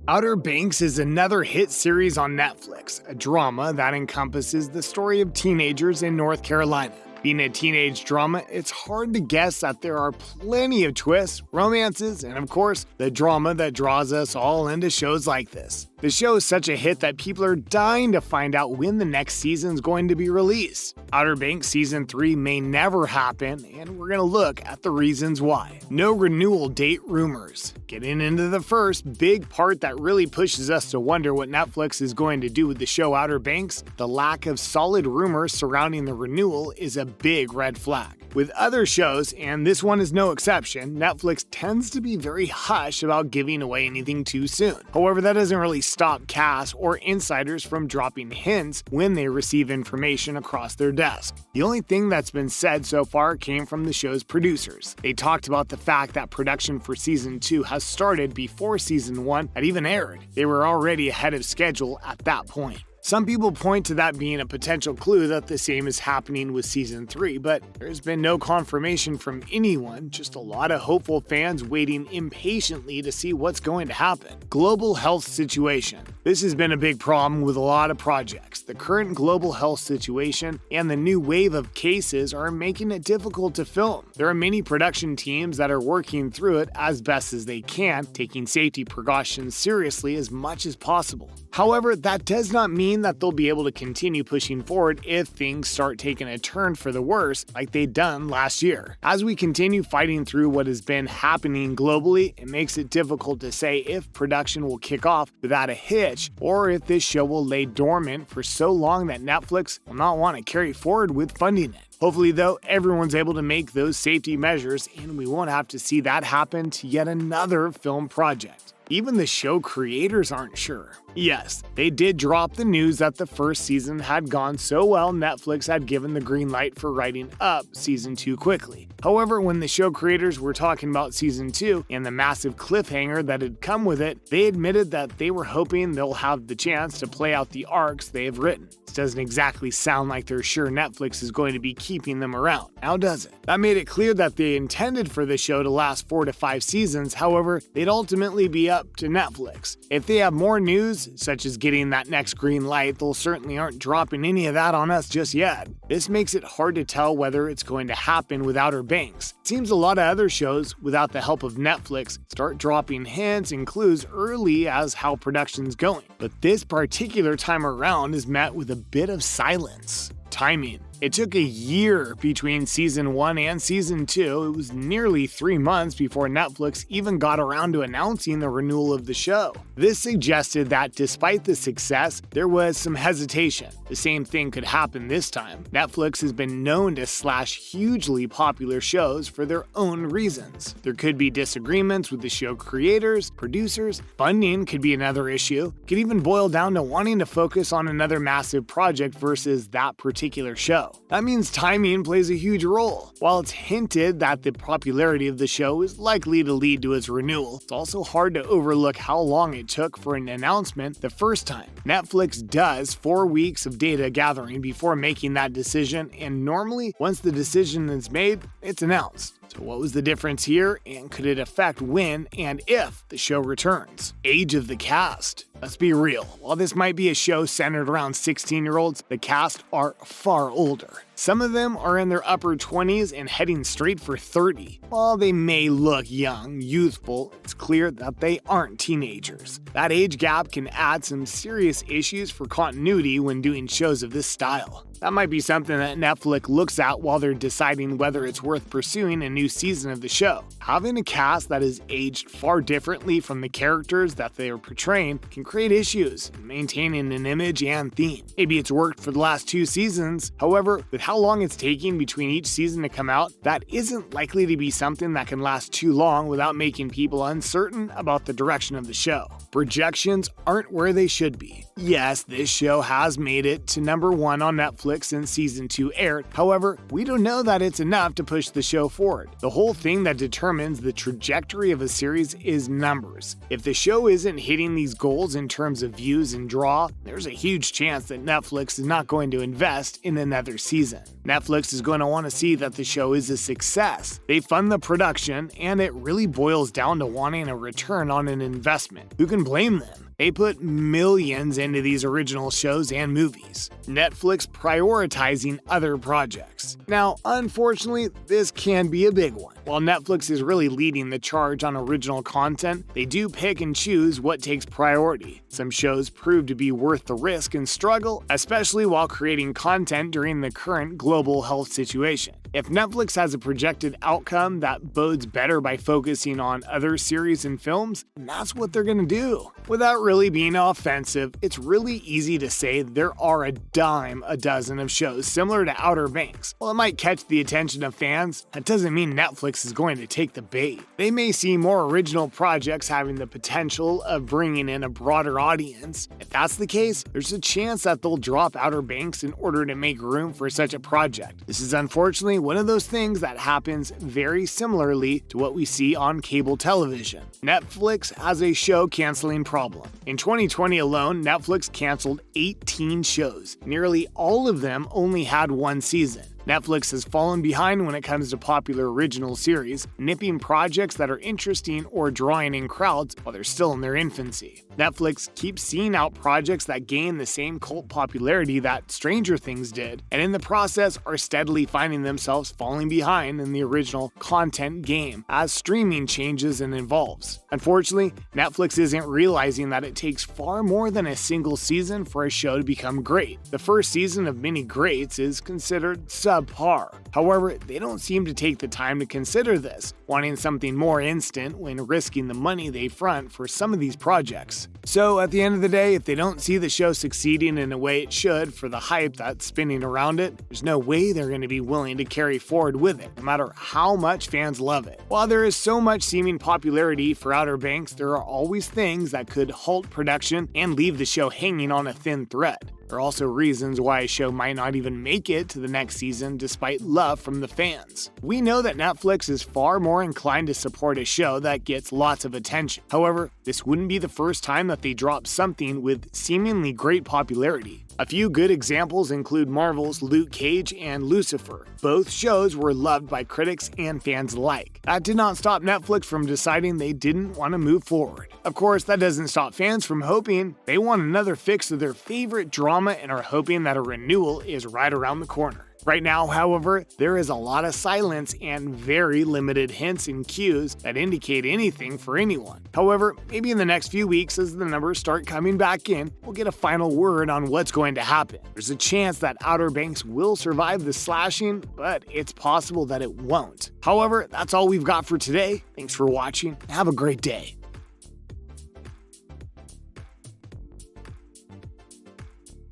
Outer Banks is another hit series on Netflix, a drama that encompasses the story of teenagers in North Carolina. Being a teenage drama, it's hard to guess that there are plenty of twists, romances, and of course, the drama that draws us all into shows like this. The show is such a hit that people are dying to find out when the next season's going to be released. Outer Banks Season 3 may never happen, and we're going to look at the reasons why. No renewal date rumors. Getting into the first big part that really pushes us to wonder what Netflix is going to do with the show Outer Banks, the lack of solid rumors surrounding the renewal is a big red flag. With other shows, and this one is no exception, Netflix tends to be very hush about giving away anything too soon. However, that doesn't really stop cast or insiders from dropping hints when they receive information across their desk. The only thing that's been said so far came from the show's producers. They talked about the fact that production for Season 2 has started before Season 1 had even aired. They were already ahead of schedule at that point. Some people point to that being a potential clue that the same is happening with Season 3, but there's been no confirmation from anyone, just a lot of hopeful fans waiting impatiently to see what's going to happen. Global health situation. This has been a big problem with a lot of projects. The current global health situation and the new wave of cases are making it difficult to film. There are many production teams that are working through it as best as they can, taking safety precautions seriously as much as possible. However, that does not mean that they'll be able to continue pushing forward if things start taking a turn for the worse like they'd done last year. As we continue fighting through what has been happening globally, it makes it difficult to say if production will kick off without a hitch or if this show will lay dormant for so long that Netflix will not want to carry forward with funding it. Hopefully, though, everyone's able to make those safety measures and we won't have to see that happen to yet another film project. Even the show creators aren't sure. Yes, they did drop the news that the first season had gone so well Netflix had given the green light for writing up Season 2 quickly. However, when the show creators were talking about Season 2 and the massive cliffhanger that had come with it, they admitted that they were hoping they'll have the chance to play out the arcs they have written. This doesn't exactly sound like they're sure Netflix is going to be keeping them around, now does it? That made it clear that they intended for the show to last 4 to 5 seasons, however, they'd ultimately be up to Netflix. If they have more news, such as getting that next green light, they'll certainly aren't dropping any of that on us just yet. This makes it hard to tell whether it's going to happen with Outer Banks. It seems a lot of other shows, without the help of Netflix, start dropping hints and clues early as how production's going. But this particular time around is met with a bit of silence. Timing. It took a year between Season 1 and Season 2. It was nearly 3 months before Netflix even got around to announcing the renewal of the show. This suggested that despite the success, there was some hesitation. The same thing could happen this time. Netflix has been known to slash hugely popular shows for their own reasons. There could be disagreements with the show creators, producers, funding could be another issue. It could even boil down to wanting to focus on another massive project versus that particular show. That means timing plays a huge role. While it's hinted that the popularity of the show is likely to lead to its renewal, it's also hard to overlook how long it took for an announcement the first time. Netflix does 4 weeks of data gathering before making that decision, and normally, once the decision is made, it's announced. So what was the difference here, and could it affect when and if the show returns? Age of the cast. Let's be real, while this might be a show centered around 16-year-olds, the cast are far older. Some of them are in their upper 20s and heading straight for 30. While they may look young, youthful, it's clear that they aren't teenagers. That age gap can add some serious issues for continuity when doing shows of this style. That might be something that Netflix looks at while they're deciding whether it's worth pursuing a new season of the show. Having a cast that is aged far differently from the characters that they are portraying can create issues in maintaining an image and theme. Maybe it's worked for the last 2 seasons, however, with how long it's taking between each season to come out, that isn't likely to be something that can last too long without making people uncertain about the direction of the show. Projections aren't where they should be. Yes, this show has made it to #1 on Netflix since Season 2 aired, however, we don't know that it's enough to push the show forward. The whole thing that determines the trajectory of a series is numbers. If the show isn't hitting these goals in terms of views and draw, there's a huge chance that Netflix is not going to invest in another season. Netflix is going to want to see that the show is a success. They fund the production, and it really boils down to wanting a return on an investment. Who can can blame them? They put millions into these original shows and movies. Netflix prioritizing other projects. Now, unfortunately, this can be a big one. While Netflix is really leading the charge on original content, they do pick and choose what takes priority. Some shows prove to be worth the risk and struggle, especially while creating content during the current global health situation. If Netflix has a projected outcome that bodes better by focusing on other series and films, then that's what they're gonna do. Without really being offensive, it's really easy to say there are a dime a dozen of shows similar to Outer Banks. While it might catch the attention of fans, that doesn't mean Netflix is going to take the bait. They may see more original projects having the potential of bringing in a broader audience. If that's the case, there's a chance that they'll drop Outer Banks in order to make room for such a project. This is unfortunately one of those things that happens very similarly to what we see on cable television. Netflix has a show canceling problem. In 2020 alone, Netflix canceled 18 shows. Nearly all of them only had one season. Netflix has fallen behind when it comes to popular original series, nipping projects that are interesting or drawing in crowds while they're still in their infancy. Netflix keeps seeing out projects that gain the same cult popularity that Stranger Things did, and in the process are steadily finding themselves falling behind in the original content game as streaming changes and evolves. Unfortunately, Netflix isn't realizing that it takes far more than a single season for a show to become great. The first season of many greats is considered subpar. However, they don't seem to take the time to consider this, wanting something more instant when risking the money they front for some of these projects. So at the end of the day, if they don't see the show succeeding in a way it should for the hype that's spinning around it, there's no way they're going to be willing to carry forward with it, no matter how much fans love it. While there is so much seeming popularity for Outer Banks, there are always things that could halt production and leave the show hanging on a thin thread. There are also reasons why a show might not even make it to the next season despite love from the fans. We know that Netflix is far more inclined to support a show that gets lots of attention. However, this wouldn't be the first time that they drop something with seemingly great popularity. A few good examples include Marvel's Luke Cage and Lucifer. Both shows were loved by critics and fans alike. That did not stop Netflix from deciding they didn't want to move forward. Of course, that doesn't stop fans from hoping. They want another fix of their favorite drama and are hoping that a renewal is right around the corner. Right now, however, there is a lot of silence and very limited hints and cues that indicate anything for anyone. However, maybe in the next few weeks as the numbers start coming back in, we'll get a final word on what's going to happen. There's a chance that Outer Banks will survive the slashing, but it's possible that it won't. However, that's all we've got for today. Thanks for watching. Have a great day.